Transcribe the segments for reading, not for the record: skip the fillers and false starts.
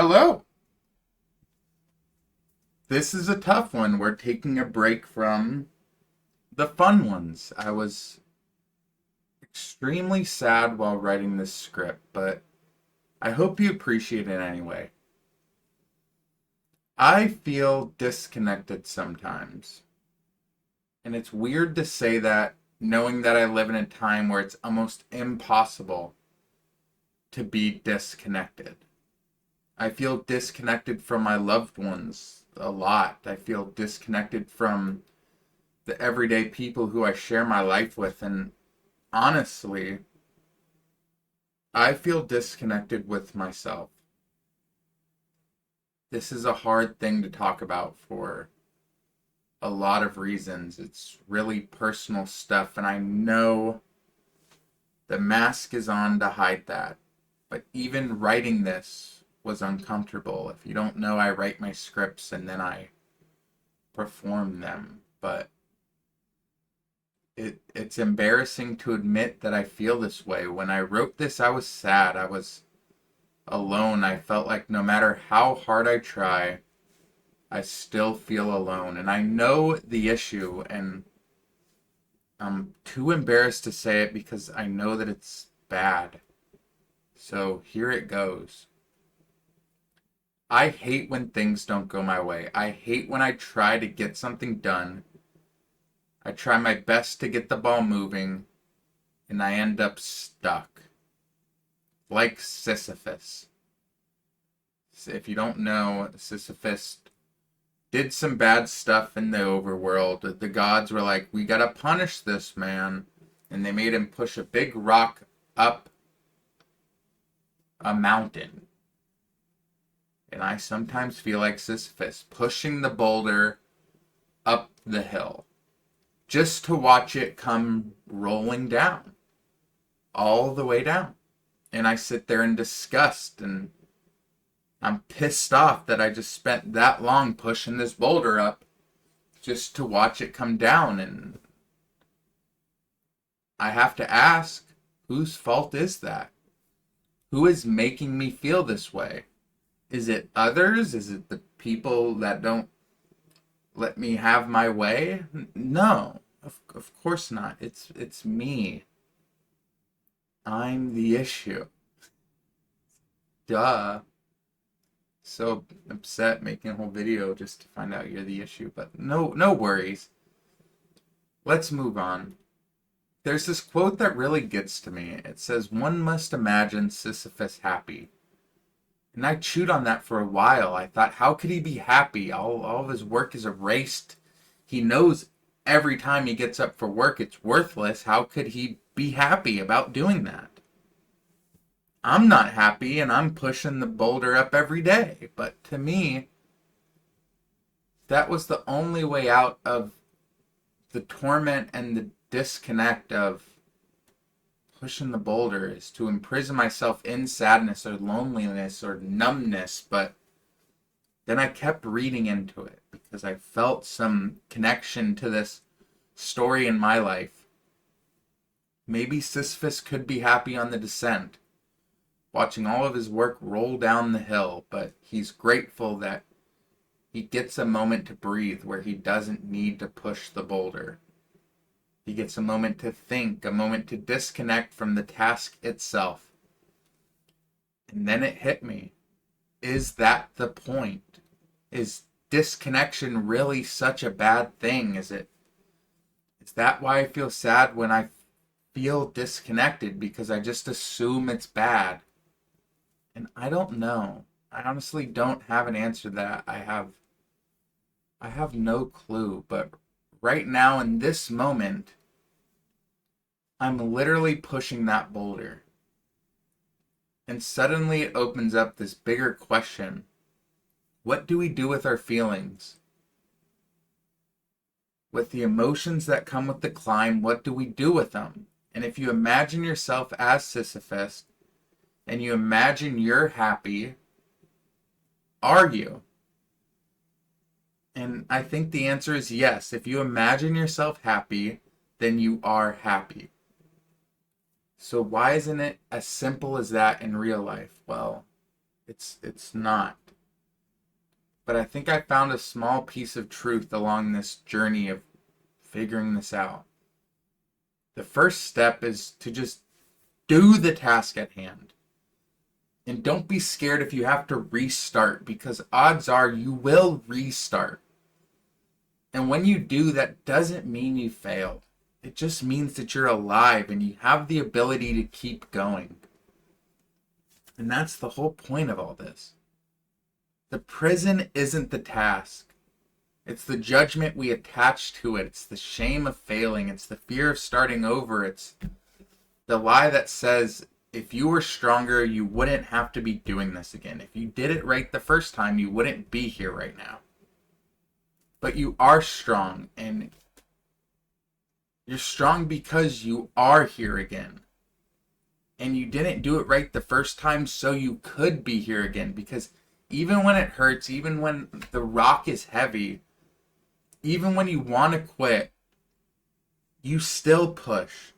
Hello. This is a tough one. We're taking a break from the fun ones. I was extremely sad while writing this script, but I hope you appreciate it anyway. I feel disconnected sometimes. And it's weird to say that knowing that I live in a time where it's almost impossible to be disconnected. I feel disconnected from my loved ones a lot. I feel disconnected from the everyday people who I share my life with. And honestly, I feel disconnected with myself. This is a hard thing to talk about for a lot of reasons. It's really personal stuff, and I know the mask is on to hide that. But even writing this was uncomfortable. If you don't know, I write my scripts and then I perform them. But it's embarrassing to admit that I feel this way. When I wrote this, I was sad. I was alone. I felt like no matter how hard I try, I still feel alone. And I know the issue, and I'm too embarrassed to say it because I know that it's bad. So here it goes. I hate when things don't go my way. I hate when I try to get something done. I try my best to get the ball moving, and I end up stuck. Like Sisyphus. If you don't know, Sisyphus did some bad stuff in the overworld. The gods were like, we gotta punish this man. And they made him push a big rock up a mountain. And I sometimes feel like Sisyphus, pushing the boulder up the hill, just to watch it come rolling down, all the way down. And I sit there in disgust, and I'm pissed off that I just spent that long pushing this boulder up just to watch it come down. And I have to ask, whose fault is that? Who is making me feel this way? Is it others? Is it the people that don't let me have my way? No, of course not. It's me. I'm the issue. Duh. So upset making a whole video just to find out you're the issue, but no worries. Let's move on. There's this quote that really gets to me. It says, "One must imagine Sisyphus happy." And I chewed on that for a while. I thought, how could he be happy? All of his work is erased. He knows every time he gets up for work it's worthless. How could he be happy about doing that? I'm not happy, and I'm pushing the boulder up every day. But to me, that was the only way out of the torment and the disconnect of pushing the boulder, is to imprison myself in sadness or loneliness or numbness. But then I kept reading into it because I felt some connection to this story in my life. Maybe Sisyphus could be happy on the descent, watching all of his work roll down the hill, but he's grateful that he gets a moment to breathe where he doesn't need to push the boulder. He gets a moment to think, a moment to disconnect from the task itself. And then it hit me. Is that the point? Is disconnection really such a bad thing? Is that why I feel sad when I feel disconnected? Because I just assume it's bad. And I don't know. I honestly don't have an answer to that. I have no clue. But right now in this moment, I'm literally pushing that boulder. And suddenly it opens up this bigger question. What do we do with our feelings? With the emotions that come with the climb, what do we do with them? And if you imagine yourself as Sisyphus, and you imagine you're happy, are you? And I think the answer is yes. If you imagine yourself happy, then you are happy. So why isn't it as simple as that in real life? Well, It's not. But I think I found a small piece of truth along this journey of figuring this out. The first step is to just do the task at hand. And don't be scared if you have to restart, because odds are you will restart. And when you do, that doesn't mean you failed. It just means that you're alive and you have the ability to keep going. And that's the whole point of all this. The prison isn't the task. It's the judgment we attach to it. It's the shame of failing. It's the fear of starting over. It's the lie that says if you were stronger, you wouldn't have to be doing this again. If you did it right the first time, you wouldn't be here right now. But you are strong, and you're strong because you are here again. And you didn't do it right the first time so you could be here again. Because even when it hurts, even when the rock is heavy, even when you want to quit, you still push.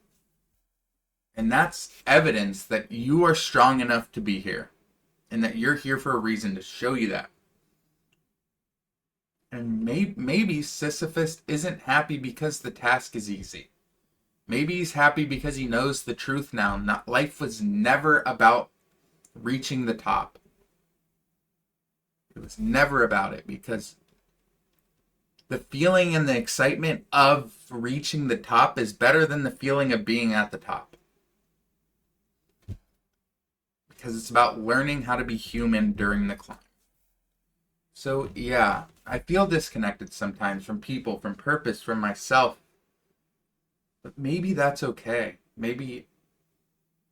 And that's evidence that you are strong enough to be here. And that you're here for a reason to show you that. And maybe Sisyphus isn't happy because the task is easy. Maybe he's happy because he knows the truth now. Life was never about reaching the top. It was never about it, because the feeling and the excitement of reaching the top is better than the feeling of being at the top. Because it's about learning how to be human during the climb. So yeah, I feel disconnected sometimes from people, from purpose, from myself. But maybe that's okay. Maybe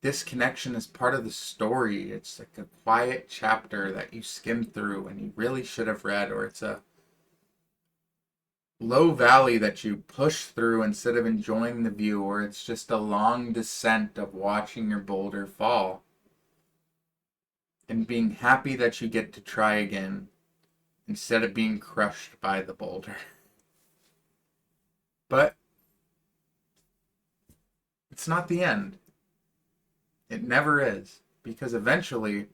disconnection is part of the story. It's like a quiet chapter that you skim through and you really should have read, or it's a low valley that you push through instead of enjoying the view, or it's just a long descent of watching your boulder fall and being happy that you get to try again instead of being crushed by the boulder. But it's not the end. It never is. Because eventually,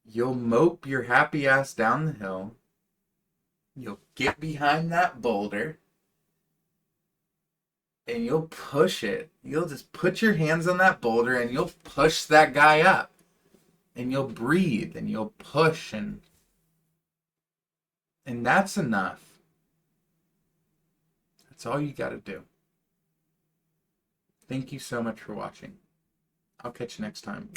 you'll mope your happy ass down the hill. You'll get behind that boulder. And you'll push it. You'll just put your hands on that boulder and you'll push that guy up. And you'll breathe and you'll push, and that's enough. That's all you gotta do. Thank you so much for watching. I'll catch you next time.